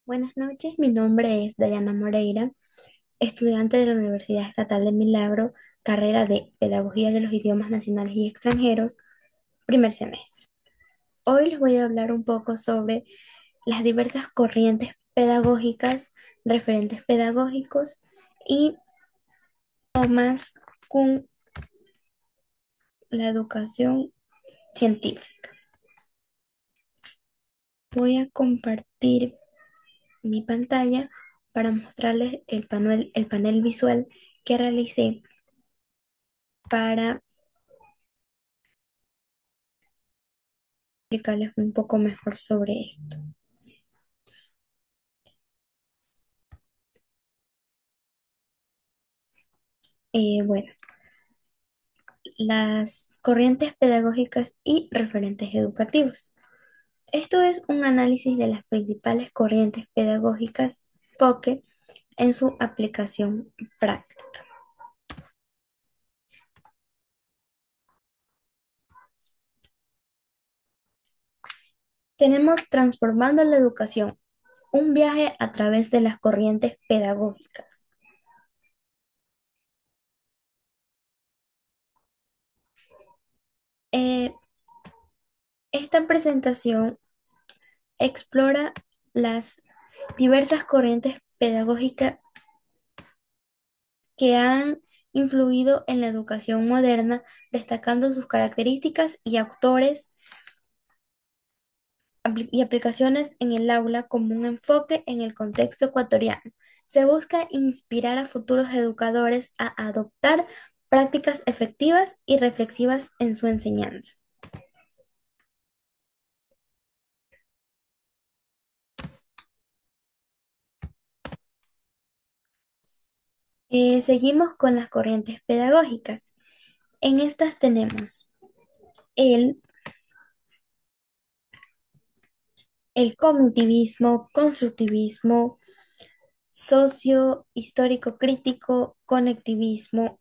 Buenas noches, mi nombre es Dayana Moreira, estudiante de la Universidad Estatal de Milagro, carrera de Pedagogía de los Idiomas Nacionales y Extranjeros, primer semestre. Hoy les voy a hablar un poco sobre las diversas corrientes pedagógicas, referentes pedagógicos y más con la educación científica. Voy a compartir mi pantalla para mostrarles el panel visual que realicé para explicarles un poco mejor sobre esto. Bueno, las corrientes pedagógicas y referentes educativos. Esto es un análisis de las principales corrientes pedagógicas, enfoque en su aplicación práctica. Tenemos Transformando la Educación, un viaje a través de las corrientes pedagógicas. Eh, esta presentación explora las diversas corrientes pedagógicas que han influido en la educación moderna, destacando sus características y autores y aplicaciones en el aula como un enfoque en el contexto ecuatoriano. Se busca inspirar a futuros educadores a adoptar prácticas efectivas y reflexivas en su enseñanza. Seguimos con las corrientes pedagógicas. En estas tenemos el, el cognitivismo, constructivismo, socio, histórico crítico, conectivismo.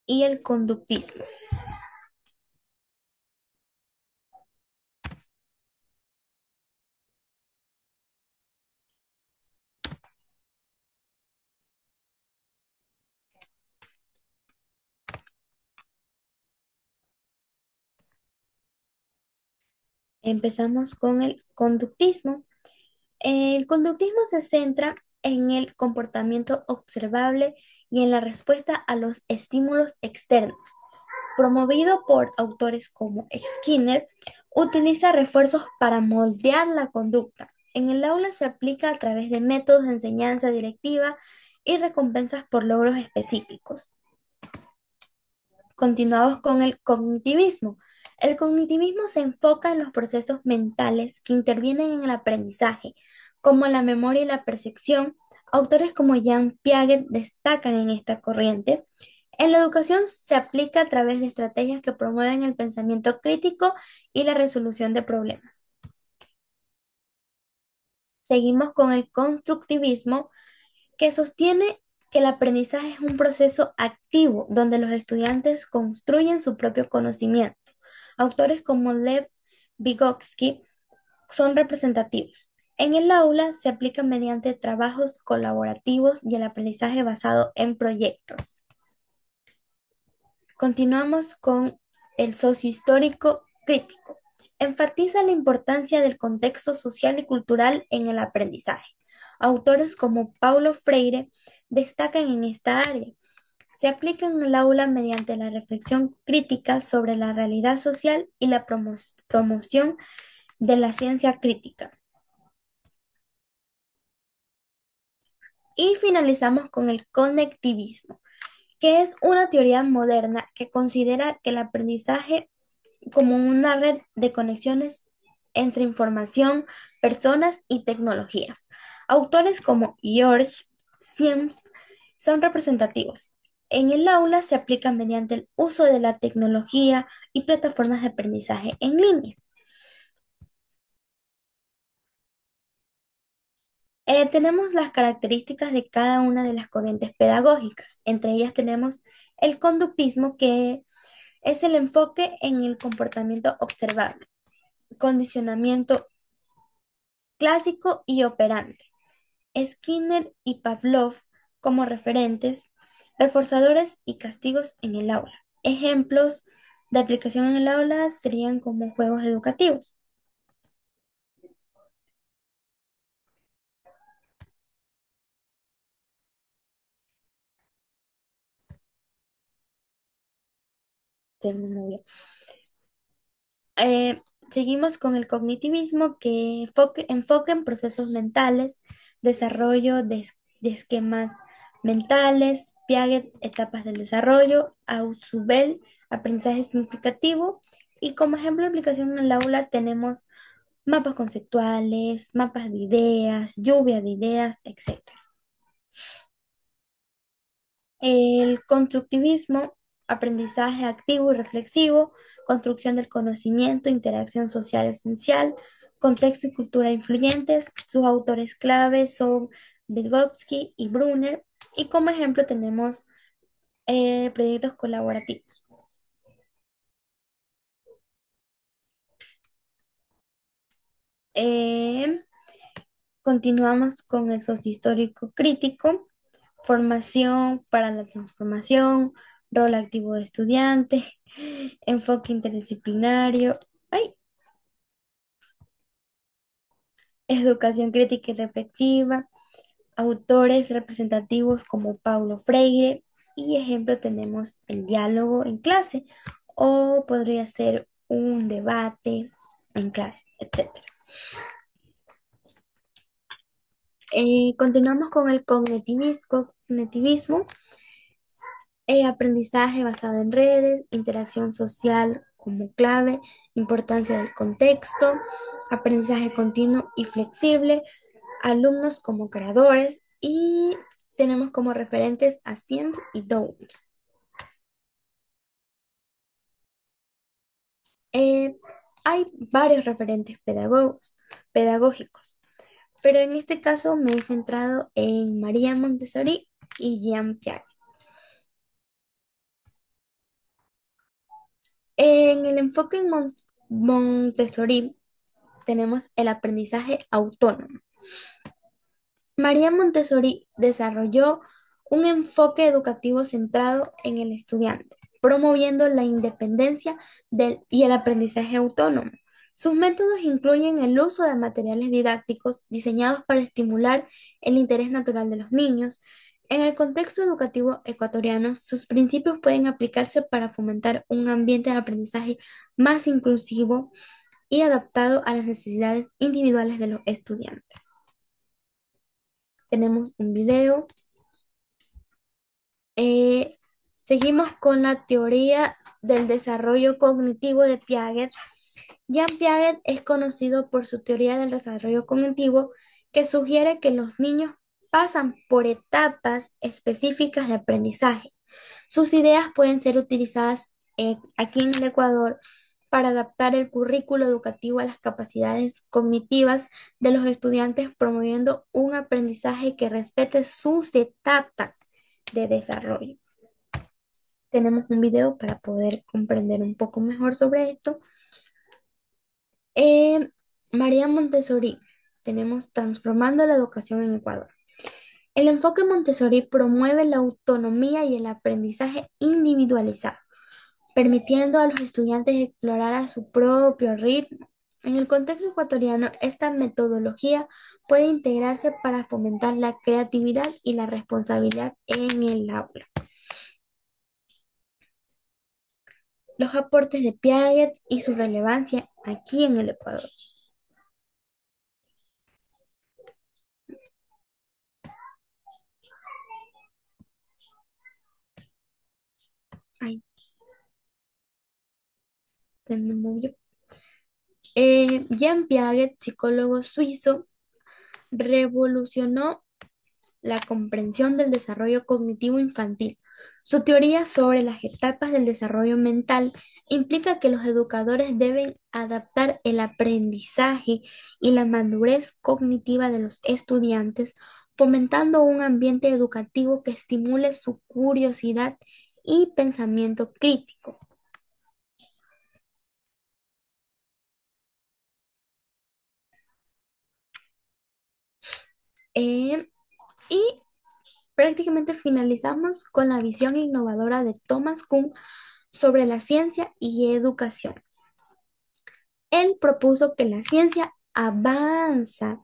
Y el conductismo. Empezamos con el conductismo. El conductismo se centra en el comportamiento observable y en la respuesta a los estímulos externos. Promovido por autores como Skinner, utiliza refuerzos para moldear la conducta. En el aula se aplica a través de métodos de enseñanza directiva y recompensas por logros específicos. Continuamos con el cognitivismo. El cognitivismo se enfoca en los procesos mentales que intervienen en el aprendizaje, como la memoria y la percepción. Autores como Jean Piaget destacan en esta corriente. En la educación se aplica a través de estrategias que promueven el pensamiento crítico y la resolución de problemas. Seguimos con el constructivismo, que sostiene que el aprendizaje es un proceso activo donde los estudiantes construyen su propio conocimiento. Autores como Lev Vygotsky son representativos. En el aula se aplica mediante trabajos colaborativos y el aprendizaje basado en proyectos. Continuamos con el sociohistórico crítico. Enfatiza la importancia del contexto social y cultural en el aprendizaje. Autores como Paulo Freire destacan en esta área. Se aplica en el aula mediante la reflexión crítica sobre la realidad social y la promoción de la ciencia crítica. Y finalizamos con el conectivismo, que es una teoría moderna que considera que el aprendizaje como una red de conexiones entre información, personas y tecnologías. Autores como George Sims son representativos. En el aula se aplica mediante el uso de la tecnología y plataformas de aprendizaje en línea. Tenemos las características de cada una de las corrientes pedagógicas. Entre ellas tenemos el conductismo, que es el enfoque en el comportamiento observable, condicionamiento clásico y operante. Skinner y Pavlov como referentes, reforzadores y castigos en el aula. Ejemplos de aplicación en el aula serían como juegos educativos. Muy bien. Eh, Seguimos con el cognitivismo, que enfoca en procesos mentales, desarrollo de esquemas mentales, Piaget, etapas del desarrollo, Ausubel, aprendizaje significativo. Y como ejemplo de aplicación en el aula tenemos mapas conceptuales, mapas de ideas, lluvia de ideas, etc. El constructivismo, aprendizaje activo y reflexivo, construcción del conocimiento, interacción social esencial, contexto y cultura influyentes. Sus autores claves son Vygotsky y Brunner. Y como ejemplo tenemos proyectos colaborativos. Eh, Continuamos con el sociohistórico crítico, formación para la transformación, rol activo de estudiante, enfoque interdisciplinario, ay, educación crítica y reflexiva, autores representativos como Paulo Freire, y ejemplo tenemos el diálogo en clase o podría ser un debate en clase, etc. Continuamos con el cognitivismo, aprendizaje basado en redes, interacción social como clave, importancia del contexto, aprendizaje continuo y flexible, alumnos como creadores, y tenemos como referentes a Sims y Downs. Eh, Hay varios referentes pedagógicos, pero en este caso me he centrado en María Montessori y Jean Piaget. En el enfoque en Montessori tenemos el aprendizaje autónomo. María Montessori desarrolló un enfoque educativo centrado en el estudiante, promoviendo la independencia y el aprendizaje autónomo. Sus métodos incluyen el uso de materiales didácticos diseñados para estimular el interés natural de los niños. En el contexto educativo ecuatoriano, sus principios pueden aplicarse para fomentar un ambiente de aprendizaje más inclusivo y adaptado a las necesidades individuales de los estudiantes. Tenemos un video. Eh, Seguimos con la teoría del desarrollo cognitivo de Piaget. Jean Piaget es conocido por su teoría del desarrollo cognitivo, que sugiere que los niños pasan por etapas específicas de aprendizaje. Sus ideas pueden ser utilizadas aquí en el Ecuador para adaptar el currículo educativo a las capacidades cognitivas de los estudiantes, promoviendo un aprendizaje que respete sus etapas de desarrollo. Tenemos un video para poder comprender un poco mejor sobre esto. Eh, María Montessori, tenemos Transformando la Educación en Ecuador. El enfoque Montessori promueve la autonomía y el aprendizaje individualizado, permitiendo a los estudiantes explorar a su propio ritmo. En el contexto ecuatoriano, esta metodología puede integrarse para fomentar la creatividad y la responsabilidad en el aula. Los aportes de Piaget y su relevancia aquí en el Ecuador. Ay, se me movió. Jean Piaget, psicólogo suizo, revolucionó la comprensión del desarrollo cognitivo infantil, Su teoría sobre las etapas del desarrollo mental implica que los educadores deben adaptar el aprendizaje y la madurez cognitiva de los estudiantes, fomentando un ambiente educativo que estimule su curiosidad y pensamiento crítico. Eh, y prácticamente finalizamos con la visión innovadora de Thomas Kuhn sobre la ciencia y educación. Él propuso que la ciencia avanza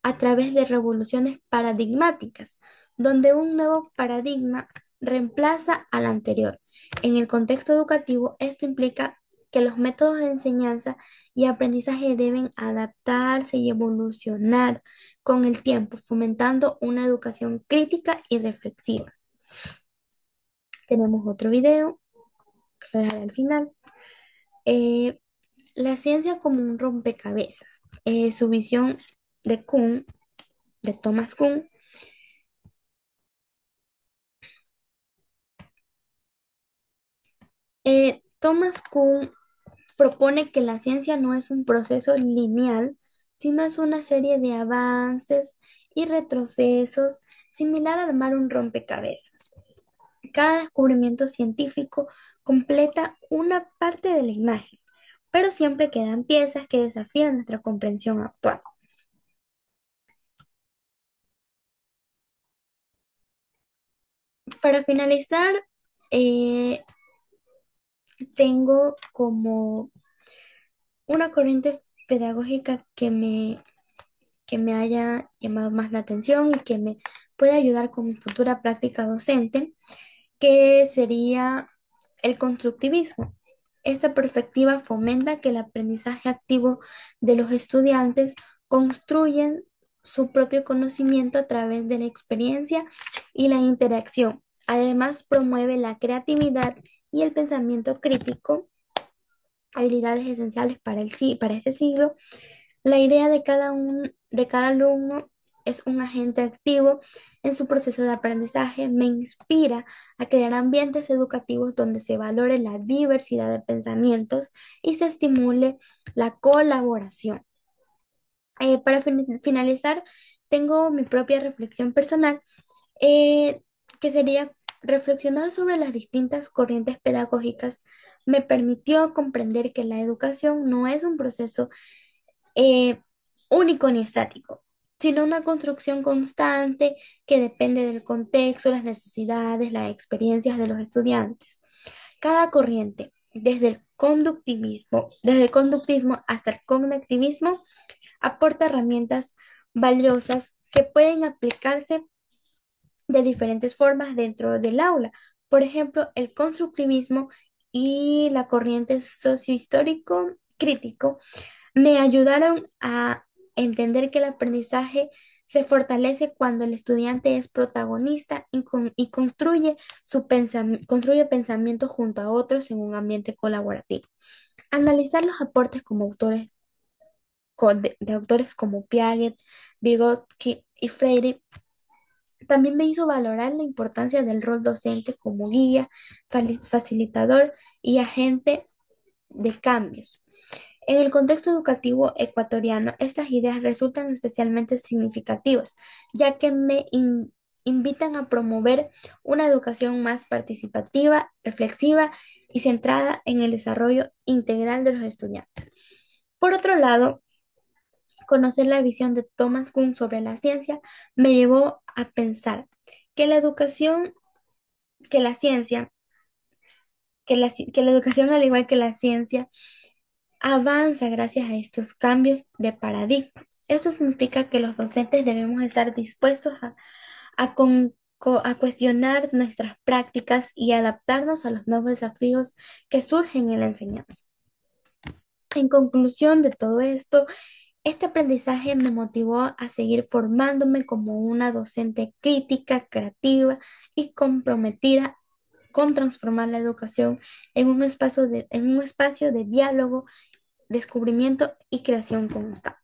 a través de revoluciones paradigmáticas, donde un nuevo paradigma reemplaza al anterior. En el contexto educativo, esto implica que los métodos de enseñanza y aprendizaje deben adaptarse y evolucionar con el tiempo, fomentando una educación crítica y reflexiva. Tenemos otro video que lo dejaré al final. Eh, la ciencia como un rompecabezas. Su visión de Kuhn, de Thomas Kuhn, Thomas Kuhn propone que la ciencia no es un proceso lineal, sino es una serie de avances y retrocesos similar a armar un rompecabezas. Cada descubrimiento científico completa una parte de la imagen, pero siempre quedan piezas que desafían nuestra comprensión actual. Para finalizar, eh, tengo como una corriente pedagógica que me haya llamado más la atención y que me pueda ayudar con mi futura práctica docente, que sería el constructivismo. Esta perspectiva fomenta que el aprendizaje activo de los estudiantes construyen su propio conocimiento a través de la experiencia y la interacción. Además, promueve la creatividad y el pensamiento crítico, habilidades esenciales para para este siglo. La idea de cada alumno es un agente activo en su proceso de aprendizaje. Me inspira a crear ambientes educativos donde se valore la diversidad de pensamientos y se estimule la colaboración. Para finalizar, tengo mi propia reflexión personal, eh, que sería reflexionar sobre las distintas corrientes pedagógicas. Me permitió comprender que la educación no es un proceso eh, único ni estático, sino una construcción constante que depende del contexto, las necesidades, las experiencias de los estudiantes. Cada corriente, desde el conductismo hasta el cognitivismo, aporta herramientas valiosas que pueden aplicarse de diferentes formas dentro del aula. Por ejemplo, el constructivismo y la corriente sociohistórico crítico me ayudaron a entender que el aprendizaje se fortalece cuando el estudiante es protagonista y construye construye pensamiento junto a otros en un ambiente colaborativo. Analizar los aportes como autores, de autores como Piaget, Vygotsky y Freire también me hizo valorar la importancia del rol docente como guía, facilitador y agente de cambios. En el contexto educativo ecuatoriano, estas ideas resultan especialmente significativas, ya que invitan a promover una educación más participativa, reflexiva y centrada en el desarrollo integral de los estudiantes. Por otro lado, conocer la visión de Thomas Kuhn sobre la ciencia me llevó a pensar que la educación, que la ciencia, que la educación al igual que la ciencia avanza gracias a estos cambios de paradigma. Esto significa que los docentes debemos estar dispuestos a cuestionar nuestras prácticas y adaptarnos a los nuevos desafíos que surgen en la enseñanza. En conclusión de todo esto, este aprendizaje me motivó a seguir formándome como una docente crítica, creativa y comprometida con transformar la educación en un espacio de diálogo, descubrimiento y creación constante.